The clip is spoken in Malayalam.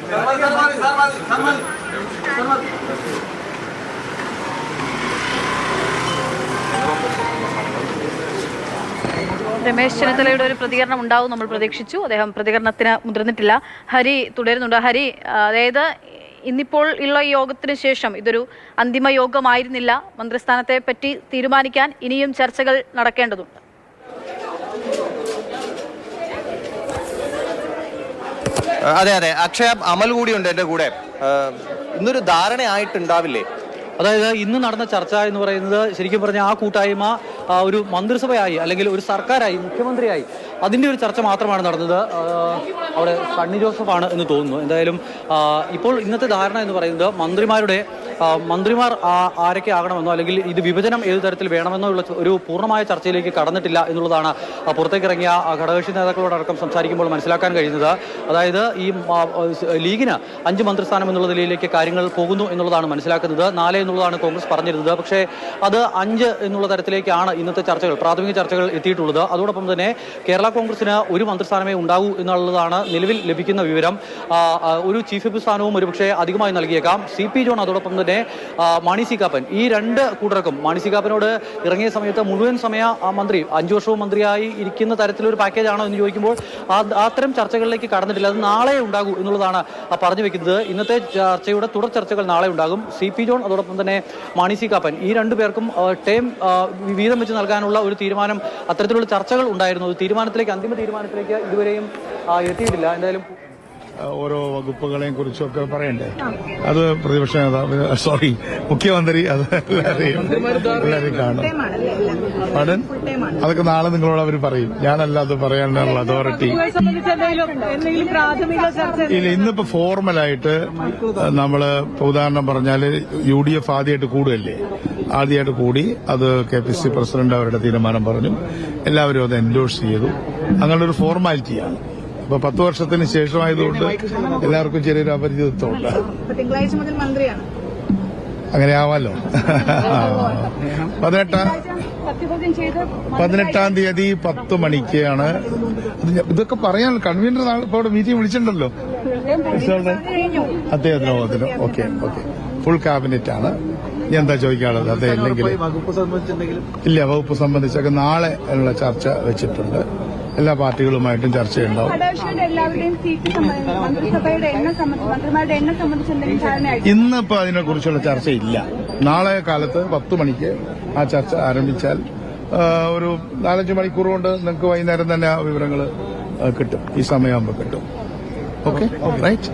രമേശ് ചെന്നിത്തലയുടെ ഒരു പ്രതികരണം ഉണ്ടാവും നമ്മൾ പ്രതീക്ഷിച്ചു. അദ്ദേഹം പ്രതികരണത്തിന് മുതിർന്നിട്ടില്ല. ഹരി തുടരുന്നുണ്ട്. ഹരി, അതായത് ഇന്നിപ്പോൾ ഉള്ള ഈ യോഗത്തിന് ശേഷം ഇതൊരു അന്തിമ യോഗമായിരുന്നില്ല. മന്ത്രിസ്ഥാനത്തെ പറ്റി തീരുമാനിക്കാൻ ഇനിയും ചർച്ചകൾ നടക്കേണ്ടതുണ്ട്. അതെ അതെ, അക്ഷയ, അമൽ കൂടിയുണ്ട് എൻ്റെ കൂടെ. ഇന്നൊരു ധാരണയായിട്ടുണ്ടാവില്ലേ? അതായത് ഇന്ന് നടന്ന ചർച്ച എന്ന് പറയുന്നത് ശരിക്കും പറഞ്ഞാൽ ആ കൂട്ടായ്മ ഒരു മന്ത്രിസഭയായി അല്ലെങ്കിൽ ഒരു സർക്കാരായി മുഖ്യമന്ത്രിയായി അതിൻ്റെ ഒരു ചർച്ച മാത്രമാണ് നടന്നത്. അവിടെ സണ്ണി ജോസഫാണ് എന്ന് തോന്നുന്നു. എന്തായാലും ഇപ്പോൾ ഇന്നത്തെ ധാരണ എന്ന് പറയുന്നത് മന്ത്രിമാർ ആരൊക്കെ ആകണമെന്നോ അല്ലെങ്കിൽ ഇത് വിഭജനം ഏത് തരത്തിൽ വേണമെന്നോ ഉള്ള ഒരു പൂർണ്ണമായ ചർച്ചയിലേക്ക് കടന്നിട്ടില്ല എന്നുള്ളതാണ് പുറത്തേക്കിറങ്ങിയ ഘടകകക്ഷി നേതാക്കളോടടക്കം സംസാരിക്കുമ്പോൾ മനസ്സിലാക്കാൻ കഴിയുന്നത്. അതായത് ഈ ലീഗിന് 5 മന്ത്രിസ്ഥാനം എന്നുള്ള നിലയിലേക്ക് കാര്യങ്ങൾ പോകുന്നു എന്നുള്ളതാണ് മനസ്സിലാക്കുന്നത്. 4 എന്നുള്ളതാണ് കോൺഗ്രസ് പറഞ്ഞിരുന്നത്. പക്ഷേ അത് 5 എന്നുള്ള തരത്തിലേക്കാണ് ഇന്നത്തെ ചർച്ചകൾ, പ്രാഥമിക ചർച്ചകൾ എത്തിയിട്ടുള്ളത്. അതോടൊപ്പം തന്നെ കേരള കോൺഗ്രസിന് ഒരു മന്ത്രിസ്ഥാനമേ ഉണ്ടാവൂ എന്നുള്ളതാണ് നിലവിൽ ലഭിക്കുന്ന വിവരം. ഒരു ചീഫ് വിപ്പ് സ്ഥാനവും ഒരുപക്ഷെ അധികമായി നൽകിയേക്കാം. CP ജോൺ അതോടൊപ്പം തന്നെ മാണി സി കാപ്പൻ, ഈ 2 കൂട്ടർക്കും മാണി സി കാപ്പനോട് ഇറങ്ങിയ സമയത്ത് മുഴുവൻ സമയ മന്ത്രി 5 വർഷവും മന്ത്രിയായി ഇരിക്കുന്ന തരത്തിലൊരു പാക്കേജാണോ എന്ന് ചോദിക്കുമ്പോൾ അത്തരം ചർച്ചകളിലേക്ക് കടന്നിട്ടില്ല. അത് നാളെ ഉണ്ടാകൂ എന്നുള്ളതാണ് പറഞ്ഞു വെക്കുന്നത്. ഇന്നത്തെ ചർച്ചയുടെ തുടർ ചർച്ചകൾ നാളെ ഉണ്ടാകും. CP ജോൺ അതോടൊപ്പം തന്നെ മാണി സി കാപ്പൻ, ഈ 2 പേർക്കും ടേം വീതം വെച്ച് നൽകാനുള്ള ഒരു തീരുമാനം, അത്തരത്തിലുള്ള ചർച്ചകൾ ഉണ്ടായിരുന്നു. അന്തിമ തീരുമാനത്തിലേക്ക് ഇതുവരെയും എത്തിയിട്ടില്ല. എന്തായാലും ഓരോ വകുപ്പുകളെയും കുറിച്ചൊക്കെ പറയണ്ടേ? അത് പ്രതിപക്ഷ നേതാവ്, സോറി, മുഖ്യമന്ത്രി അത് എല്ലാവരെയും കാണും. പഠൻ അതൊക്കെ നാളെ നിങ്ങളോട് അവർ പറയും. ഞാനല്ല അത് പറയാനുള്ള അതോറിറ്റി. ഇല്ല, ഇന്നിപ്പോ ഫോർമലായിട്ട് നമ്മള് ഉദാഹരണം പറഞ്ഞാല് UDF ആദ്യമായിട്ട് കൂടുകയല്ലേ, ആദ്യമായിട്ട് കൂടി അത് KPCC പ്രസിഡന്റ് അവരുടെ തീരുമാനം പറഞ്ഞു, എല്ലാവരും അത് എൻഡോഴ്സ് ചെയ്തു. അങ്ങനൊരു ഫോർമാലിറ്റിയാണ്. അപ്പൊ 10 വർഷത്തിന് ശേഷമായതുകൊണ്ട് എല്ലാവർക്കും ചെറിയൊരു അപരിചിതത്വമുണ്ട്. തിങ്കളാഴ്ച മുതൽ മന്ത്രിയാണ്, അങ്ങനെ ആവാലോ. 18-ാം തീയതി 10 മണിക്കാണ്. ഇതൊക്കെ പറയാൻ കൺവീനർ ഇപ്പോൾ മീറ്റിംഗ് വിളിച്ചിട്ടുണ്ടല്ലോ അദ്ദേഹത്തിന്. ഓക്കെ, ഫുൾ ക്യാബിനറ്റ് ആണ്. എന്താ ചോദിക്കാനുള്ളത്? അതെ, ഇല്ലെങ്കിൽ ഇല്ല, വകുപ്പ് സംബന്ധിച്ചൊക്കെ നാളെ ഉള്ള ചർച്ച വെച്ചിട്ടുണ്ട്. എല്ലാ പാർട്ടികളുമായിട്ടും ചർച്ചയുണ്ടാവും. ഇന്നിപ്പോ അതിനെക്കുറിച്ചുള്ള ചർച്ചയില്ല. നാളെ കാലത്ത് 10 മണിക്ക് ആ ചർച്ച ആരംഭിച്ചാൽ ഒരു 4-5 മണിക്കൂർ കൊണ്ട് നിങ്ങൾക്ക് വൈകുന്നേരം തന്നെ ആ വിവരങ്ങൾ കിട്ടും. ഈ സമയമാകുമ്പോൾ കിട്ടും. Okay, right.